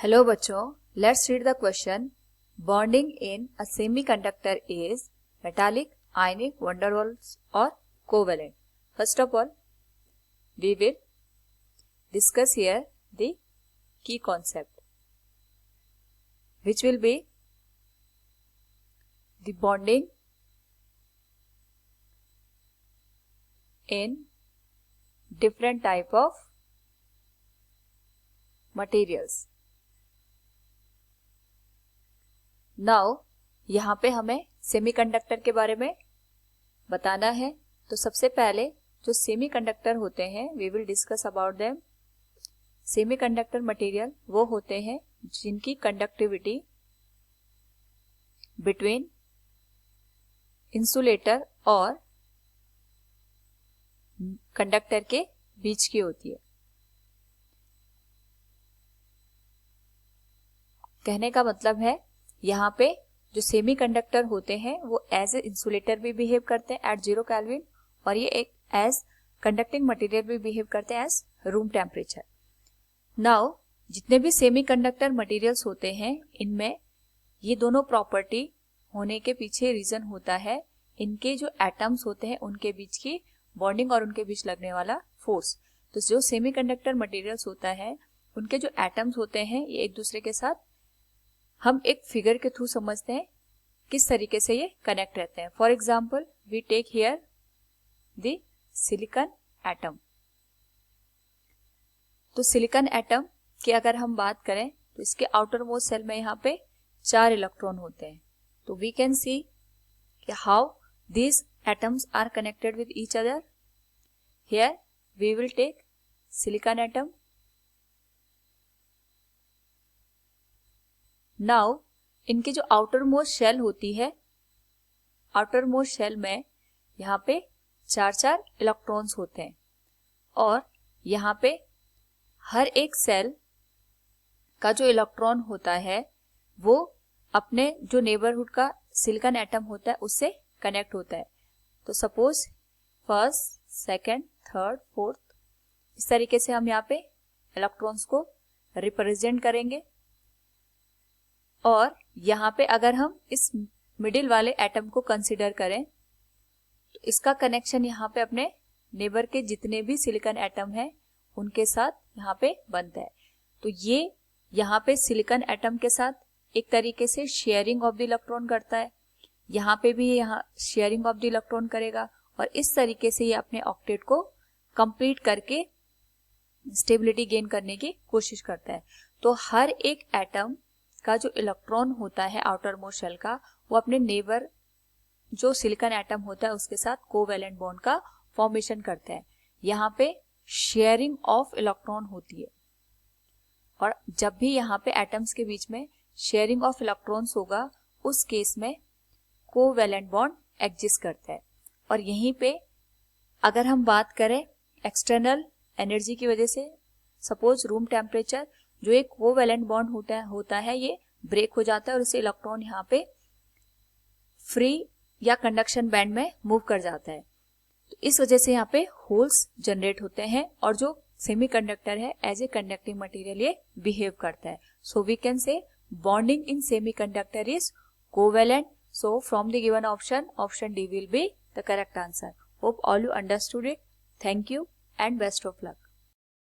Hello बच्चों, let's read the question. Bonding in a semiconductor is metallic, ionic, van der Waals और covalent. First of all, we will discuss here the key concept, which will be the bonding in different type of materials. Now यहाँ पे हमें semiconductor के बारे में बताना है. तो सबसे पहले जो सेमीकंडक्टर होते हैं, we will discuss about them. Semiconductor material वो होते हैं जिनकी कंडक्टिविटी बिटवीन इंसुलेटर और कंडक्टर के बीच की होती है. कहने का मतलब है यहाँ पे जो सेमीकंडक्टर होते हैं वो एज ए इंसुलेटर भी बिहेव करते हैं एट 0 केल्विन, और ये एक एज कंडक्टिंग मटेरियल भी बिहेव करते हैं एज रूम टेम्परेचर. नाउ जितने भी सेमीकंडक्टर मटेरियल्स होते हैं, इनमें ये दोनों प्रॉपर्टी होने के पीछे रीजन होता है इनके जो एटम्स होते हैं उनके बीच की बॉन्डिंग और उनके बीच लगने वाला फोर्स. तो जो सेमीकंडक्टर मटेरियल्स होता है उनके जो एटम्स होते हैं ये एक दूसरे के साथ हम एक फिगर के थ्रू समझते हैं किस तरीके से ये कनेक्ट रहते हैं. For example, we take here the silicon atom. तो सिलिकॉन एटम की अगर हम बात करें तो इसके आउटर मोस्ट सेल में यहाँ पे 4 इलेक्ट्रॉन होते हैं. तो we can see how these atoms are connected with each other. Here we will take silicon atom. Now इनकी जो आउटर मोस्ट शेल होती है, आउटर मोस्ट शेल में यहाँ पे 4 इलेक्ट्रॉन्स होते हैं, और यहाँ पे हर एक सेल का जो इलेक्ट्रॉन होता है वो अपने जो नेबरहुड का सिलिकॉन एटम होता है उससे कनेक्ट होता है. तो suppose first, second, third, fourth, इस तरीके से हम यहाँ पे इलेक्ट्रॉन्स को रिप्रेजेंट करेंगे. और यहाँ पे अगर हम इस मिडिल वाले एटम को कंसीडर करें तो इसका कनेक्शन यहाँ पे अपने नेबर के जितने भी सिलिकॉन एटम हैं उनके साथ यहाँ पे बनता है. तो ये यहाँ पे सिलिकॉन एटम के साथ एक तरीके से शेयरिंग ऑफ द इलेक्ट्रॉन करता है, यहाँ पे भी यहाँ शेयरिंग ऑफ द इलेक्ट्रॉन करेगा, और इस तरीके से ये अपने ऑक्टेट को कंप्लीट करके स्टेबिलिटी गेन करने की कोशिश करता है. तो हर एक एटम का जो इलेक्ट्रॉन होता है आउटर मोस्ट शेल का, वो अपने नेबर जो सिलिकॉन एटम होता है उसके साथ कोवैलेंट बॉन्ड का फॉर्मेशन करता है. यहाँ पे शेयरिंग ऑफ इलेक्ट्रॉन होती है, और जब भी यहाँ पे एटम्स के बीच में शेयरिंग ऑफ इलेक्ट्रॉन्स होगा उस केस में कोवैलेंट बॉन्ड एग्जिस्ट करता है. और यहीं पे अगर हम बात करें एक्सटर्नल एनर्जी की वजह से, सपोज रूम टेम्परेचर, जो एक कोवैलेंट बॉन्ड होता है ये ब्रेक हो जाता है और इससे इलेक्ट्रॉन यहाँ पे फ्री या कंडक्शन बैंड में मूव कर जाता है. तो इस वजह से यहाँ पे होल्स जनरेट होते हैं, और जो सेमीकंडक्टर है एज ए कंडक्टिंग मटेरियल ये बिहेव करता है. So we can say bonding in semiconductor is covalent. So from the given option D will be the correct answer. Hope all you understood it. Thank you and best of luck.